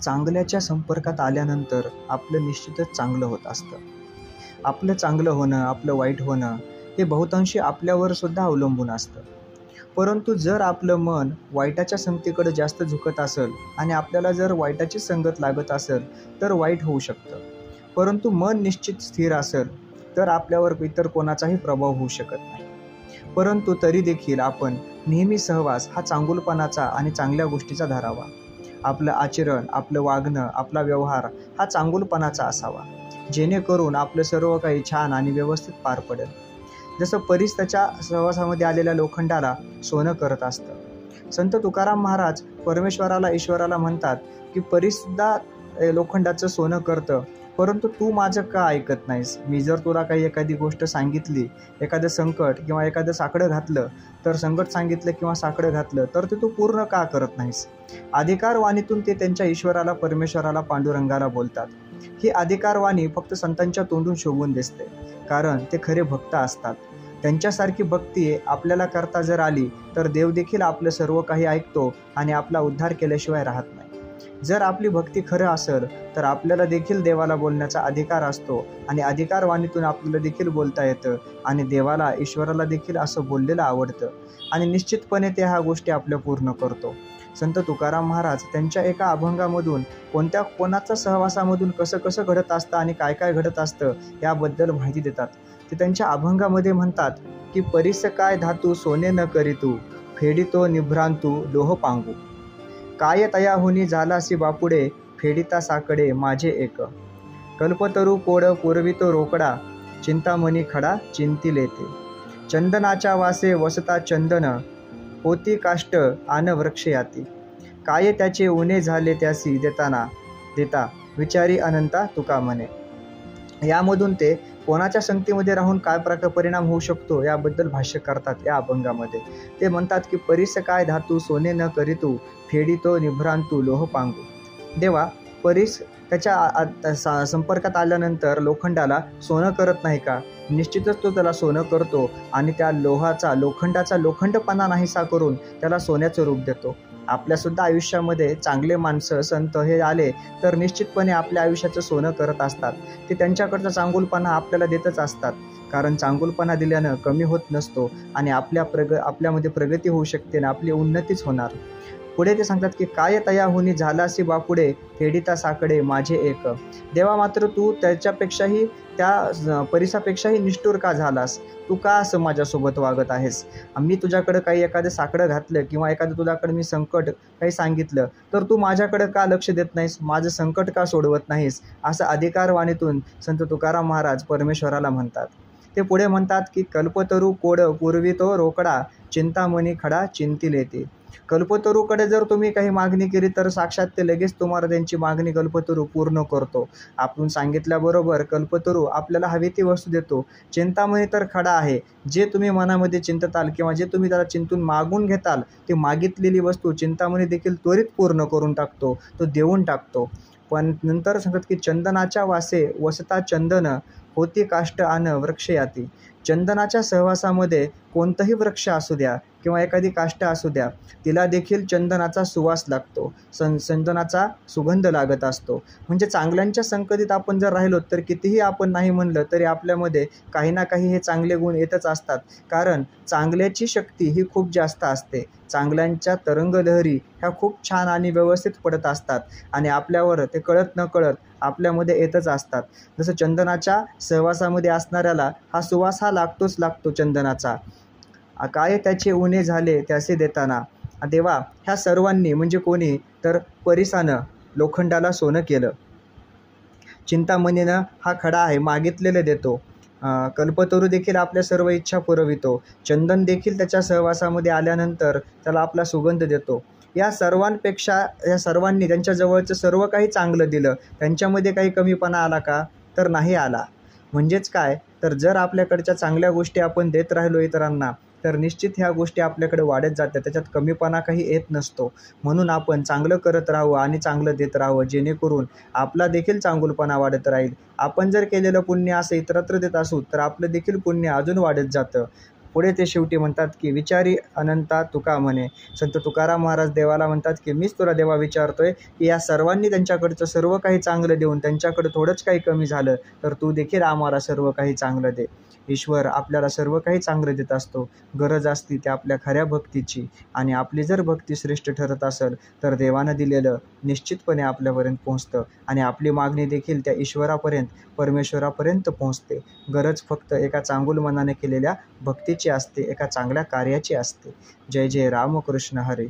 चांगल्याच्या संपर्कात आल्यानंतर आपलं निश्चितच चांगलं होत असतं. आपलं चांगलं होणं, आपलं वाईट होणं हे बहुतांशी आपल्यावर सुद्धा अवलंबून असतं. परंतु जर आपलं मन वाईटाच्या संगतीकडे जास्त झुकत असेल आणि आपल्याला जर वाईटाची संगत लागत असेल तर वाईट होऊ शकतं. परंतु मन निश्चित स्थिर असेल तर आपल्यावर इतर कोणाचाही प्रभाव होऊ शकत नाही. परंतु तरी देखील आपण नेहमी सहवास हा चांगुलपणाचा आणि चांगल्या गोष्टीचा धरावा. आपलं आचरण, आपलं वागणं, आपला व्यवहार हा चांगुलपणाचा असावा, जेणेकरून आपलं सर्व काही छान आणि व्यवस्थित पार पडेल. जसं परीस त्याच्या सहवासामध्ये आलेल्या लोखंडाला सोनं करत असतं. संत तुकाराम महाराज परमेश्वराला, ईश्वराला म्हणतात की परीसुद्धा लोखंडाचं सोनं करतं, परंतु तू माझं का ऐकत नाहीस? मी जर तुला काही एखादी गोष्ट सांगितली, एखादं संकट किंवा एखादं साकडं घातलं, तर संकट सांगितलं किंवा साकडं घातलं तर ते तू पूर्ण का करत नाहीस? अधिकारवाणीतून ते त्यांच्या ईश्वराला, परमेश्वराला, पांडुरंगाला बोलतात. ही अधिकारवाणी फक्त संतांच्या तोंडून शोभून दिसते, कारण ते खरे भक्त असतात. त्यांच्यासारखी भक्ती आपल्याला करता जर आली तर देव देखील आपलं सर्व काही ऐकतो आणि आपला उद्धार केल्याशिवाय राहत नाही. जर आपली भक्ती खरं असेल तर आपल्याला देखील देवाला बोलण्याचा अधिकार असतो आणि अधिकारवाणीतून आपल्याला देखील बोलता येतं आणि देवाला, ईश्वराला देखील असं बोललेलं आवडतं आणि निश्चितपणे ते ह्या गोष्टी आपल्या पूर्ण करतो. संत तुकाराम महाराज त्यांच्या एका अभंगामधून कोणाच्या सहवासामधून कसं घडत असतं आणि काय घडत असतं याबद्दल माहिती देतात. ते त्यांच्या अभंगामध्ये म्हणतात की परीस काय धातू सोने न करीतू, फेडितो निभ्रांतू लोह पांगू. काय तयाहुनी झालासी बापुडे, फेडिता साकडे माझे एक. कल्पतरू कोड पुरवितो रोकडा, चिंतामणी खडा चिंती लेते. चंदनाच्या वासे वसता चंदन, होती काष्ट आन वृक्ष याती. काय त्याचे उणे झाले त्यासी देता, विचारी अनंता तुका म्हणे. यामधून ते कोणाच्या संगतीमध्ये राहून काय परिणाम होऊ शकतो याबद्दल भाष्य करतात. या अभंगामध्ये ते म्हणतात की परीस काय धातू सोने न करीतू, फेडितो निभ्रांतू लोह पांगू. देवा, परीस त्याच्या संपर्कात आल्यानंतर लोखंडाला सोनं करत नाही का? निश्चितच तो त्याला सोनं करतो आणि त्या लोखंडाचा लोखंडपणा नाहीसा करून त्याला सोन्याचं रूप देतो. आपल्यासुद्धा आयुष्यामध्ये चांगले माणसं, संत हे आले तर निश्चितपणे आपल्या आयुष्याचं सोनं करत असतात. ते त्यांच्याकडचा चांगुलपणा आपल्याला देतच असतात, कारण चांगुलपणा दिल्यानं कमी होत नसतो आणि आपल्यामध्ये प्रगती होऊ शकते आणि आपली उन्नतीच होणार. पुढे ते सांगतात की काय तयाहुनी झालासी बापुडे, फेडिता साकडे माझे एक. देवा, मात्र तू त्याच्यापेक्षाही, त्या परीसापेक्षाही निष्ठुर का झालास? तू का असं माझ्यासोबत वागत आहेस? मी तुझ्याकडं काही एखादं साकडं घातलं किंवा एखादं तुझ्याकडे मी संकट काही सांगितलं तर तू माझ्याकडं का लक्ष देत नाहीस? माझं संकट का सोडवत नाहीस? असं अधिकारवाणीतून संत तुकाराम महाराज परमेश्वराला म्हणतात. ते पुढे म्हणतात की कल्पतरू कोड पुरवितो रोकडा, चिंतामणी खडा चिंती लेते. कल्पतरूकडे जर तुम्ही काही मागणी केली तर साक्षात ते लगेच तुम्हाला त्यांची मागणी कल्पतरू पूर्ण करतो. आपण सांगितल्याबरोबर कल्पतरू आपल्याला हवी ती वस्तू देतो. चिंतामणी तर खडा आहे, जे तुम्ही मनामध्ये चिंतताल किंवा जे तुम्ही त्याला चिंतून मागून घेताल ती मागितलेली वस्तू चिंतामणी देखील त्वरित पूर्ण करून टाकतो, तो देऊन टाकतो. पण नंतर सांगतात की चंदनाच्या वासे वसता चंदन, होती काष्ट आन वृक्ष याती. चंदनाच्या सहवासामध्ये कोणताही वृक्ष असू द्या किंवा एखादी काष्ट असू द्या, तिला देखील चंदनाचा सुवास लागतो, चंदनाचा सुगंध लागत असतो. म्हणजे चांगल्यांच्या संगतीत आपण जर राहिलो तर कितीही आपण नाही म्हणलं तरी आपल्यामध्ये काही ना काही हे चांगले गुण येतच असतात, कारण चांगल्याची शक्ती ही खूप जास्त असते. चांगल्यांच्या तरंगलहरी ह्या खूप छान आणि व्यवस्थित पडत असतात आणि आपल्यावर ते कळत न कळत आपल्यामध्ये येतच असतात. जसं चंदनाच्या सहवासामध्ये असणाऱ्याला हा सुवास हा लागतोच लागतो चंदनाचा. काय त्याचे उणे झाले त्याचे देताना. देवा, ह्या सर्वांनी म्हणजे कोणी तर परीसानं लोखंडाला सोनं केलं, चिंतामणीनं हा खडा आहे, मागितलेलं देतो. कल्पतरू देखील आपल्या सर्व इच्छा पुरवितो. चंदन देखील त्याच्या सहवासामध्ये आल्यानंतर त्याला आपला सुगंध देतो. या सर्वांनी त्यांच्या जवळचं सर्व काही चांगलं दिलं. त्यांच्यामध्ये काही कमीपणा आला का? तर नाही आला. म्हणजेच काय तर जर आपल्याकडच्या चांगल्या गोष्टी आपण देत राहिलो इतरांना तर निश्चित ह्या गोष्टी आपल्याकडे वाढत जातात, त्याच्यात कमीपणा काही येत नसतो. म्हणून आपण चांगलं करत राहावं आणि चांगलं देत राहावं, जेणेकरून आपला देखील चांगुलपणा वाढत राहील. आपण जर केलेलं पुण्य असं इतरत्र देत असू तर आपलं देखील पुण्य अजून वाढत जातं. पुढे ते शेवटी म्हणतात की विचारी अनंता तुका म्हणे. संत तुकाराम महाराज देवाला म्हणतात की मीच तुला देवा विचारतोय की या सर्वांनी त्यांच्याकडचं सर्व काही चांगलं देऊन त्यांच्याकडे थोडंच काही कमी झालं तर तू देखील आम्हाला सर्व काही चांगलं दे. ईश्वर आपल्याला सर्व काही चांगलं देत असतो. गरज असती ते आपल्या खऱ्या भक्तीची, आणि आपली जर भक्ती श्रेष्ठ ठरत असेल तर देवानं दिलेलं निश्चितपणे आपल्यापर्यंत पोहोचतं आणि आपली मागणी देखील त्या ईश्वरापर्यंत, परमेश्वरापर्यंत पोहोचते. गरज फक्त एका चांगुल मनाने केलेल्या भक्तीची असते, एका चांगल्या कार्याची असते. जय जय रामकृष्ण हरी.